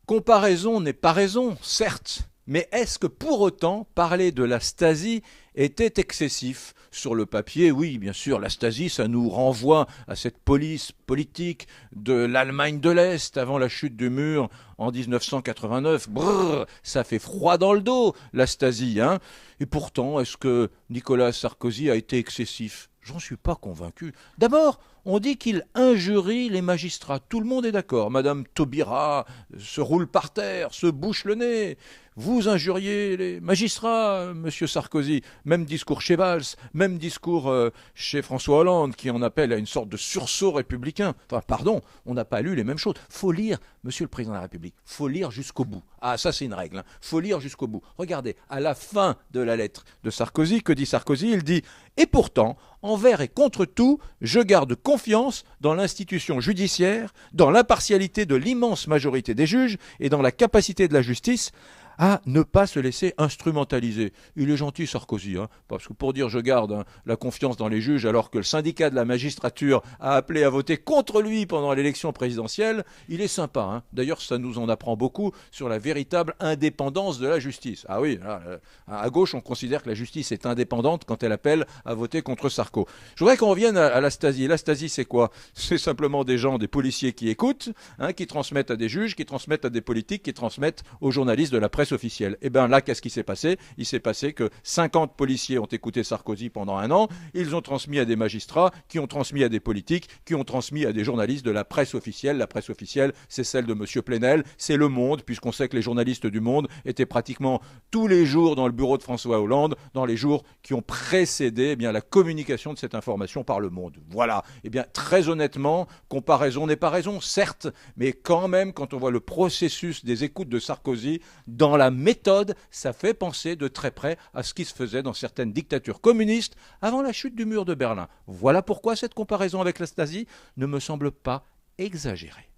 Comparaison n'est pas raison, certes, mais est-ce que pour autant parler de la Stasi était excessif? Sur le papier, oui, bien sûr, la Stasi, ça nous renvoie à cette police politique de l'Allemagne de l'Est avant la chute du mur en 1989. Brrr, ça fait froid dans le dos, la Stasi, hein. Et pourtant, est-ce que Nicolas Sarkozy a été excessif? J'en suis pas convaincu. D'abord, on dit qu'il injurie les magistrats. Tout le monde est d'accord. Madame Taubira se roule par terre, se bouche le nez. Vous injuriez les magistrats, monsieur Sarkozy. Même discours chez Valls, même discours chez François Hollande, qui en appelle à une sorte de sursaut républicain. Enfin, pardon, on n'a pas lu les mêmes choses. Faut lire, monsieur le président de la République, faut lire jusqu'au bout. Ah, ça c'est une règle, hein. Faut lire jusqu'au bout. Regardez, à la fin de la lettre de Sarkozy, que dit Sarkozy? Il dit « Et pourtant, envers et contre tout, je garde confiance dans l'institution judiciaire, dans l'impartialité de l'immense majorité des juges et dans la capacité de la justice à ne pas se laisser instrumentaliser. » Il est gentil Sarkozy, hein, parce que pour dire je garde la confiance dans les juges alors que le syndicat de la magistrature a appelé à voter contre lui pendant l'élection présidentielle, il est sympa, hein. D'ailleurs, ça nous en apprend beaucoup sur la véritable indépendance de la justice. Ah oui, là, à gauche, on considère que la justice est indépendante quand elle appelle à voter contre Sarko. Je voudrais qu'on revienne à la Stasi. La Stasi, c'est quoi? C'est simplement des gens, des policiers qui écoutent, hein, qui transmettent à des juges, qui transmettent à des politiques, qui transmettent aux journalistes de la presse officielle. Et bien là, qu'est-ce qui s'est passé? Il s'est passé que 50 policiers ont écouté Sarkozy pendant un an, ils ont transmis à des magistrats, qui ont transmis à des politiques, qui ont transmis à des journalistes de la presse officielle. La presse officielle, c'est celle de M. Plenel, c'est Le Monde, puisqu'on sait que les journalistes du Monde étaient pratiquement tous les jours dans le bureau de François Hollande, dans les jours qui ont précédé eh bien, la communication de cette information par Le Monde. Voilà. Eh bien, très honnêtement, comparaison n'est pas raison, certes, mais quand même, quand on voit le processus des écoutes de Sarkozy, dans la méthode, ça fait penser de très près à ce qui se faisait dans certaines dictatures communistes avant la chute du mur de Berlin. Voilà pourquoi cette comparaison avec la Stasi ne me semble pas exagérée.